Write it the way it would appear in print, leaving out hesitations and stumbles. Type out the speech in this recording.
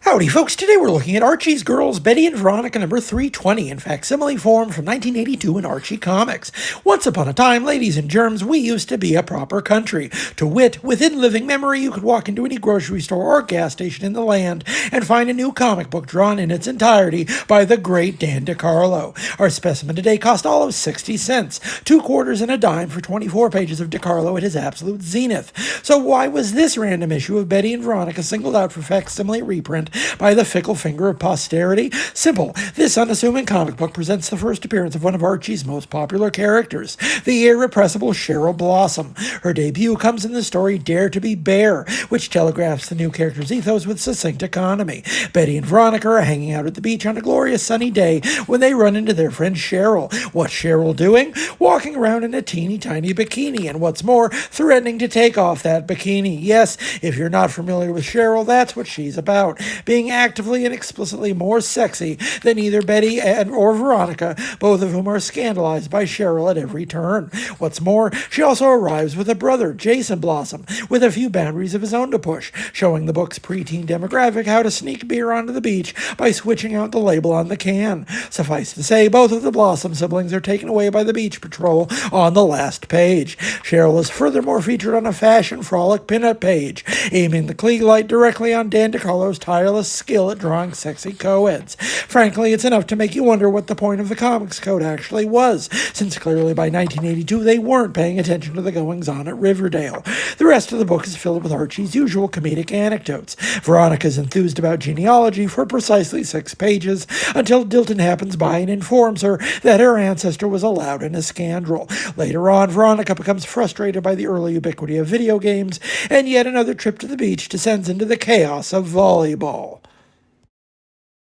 Howdy folks, today we're looking at Archie's Girls, Betty and Veronica number 320 in facsimile form from 1982 in Archie Comics. Once upon a time, ladies and germs, we used to be a proper country. To wit, within living memory, you could walk into any grocery store or gas station in the land and find a new comic book drawn in its entirety by the great DeCarlo. Our specimen today cost all of 60 cents, 2 quarters and a dime for 24 pages of DeCarlo at his absolute zenith. So why was this random issue of Betty and Veronica singled out for facsimile reprint by the fickle finger of posterity? Simple. This unassuming comic book presents the first appearance of one of Archie's most popular characters, the irrepressible Cheryl Blossom. Her debut comes in the story Dare to be Bare, which telegraphs the new character's ethos with succinct economy. Betty and Veronica are hanging out at the beach on a glorious sunny day when they run into their friend Cheryl. What's Cheryl doing? Walking around in a teeny tiny bikini, and what's more, threatening to take off that bikini. Yes, if you're not familiar with Cheryl, that's what she's about. Being actively and explicitly more sexy than either Betty or Veronica, both of whom are scandalized by Cheryl at every turn. What's more, she also arrives with a brother, Jason Blossom, with a few boundaries of his own to push, showing the book's preteen demographic how to sneak beer onto the beach by switching out the label on the can. Suffice to say, both of the Blossom siblings are taken away by the beach patrol on the last page. Cheryl is furthermore featured on a fashion frolic pinup page, aiming the Klieg light directly on DeCarlo's tireless skill at drawing sexy co-eds. Frankly, it's enough to make you wonder what the point of the Comics Code actually was, since clearly by 1982 they weren't paying attention to the goings-on at Riverdale. The rest of the book is filled with Archie's usual comedic anecdotes. Veronica's enthused about genealogy for precisely 6 pages, until Dilton happens by and informs her that her ancestor was allowed in a scandal. Later on, Veronica becomes frustrated by the early ubiquity of video games, and yet another trip to the beach descends into the chaos of volleyball.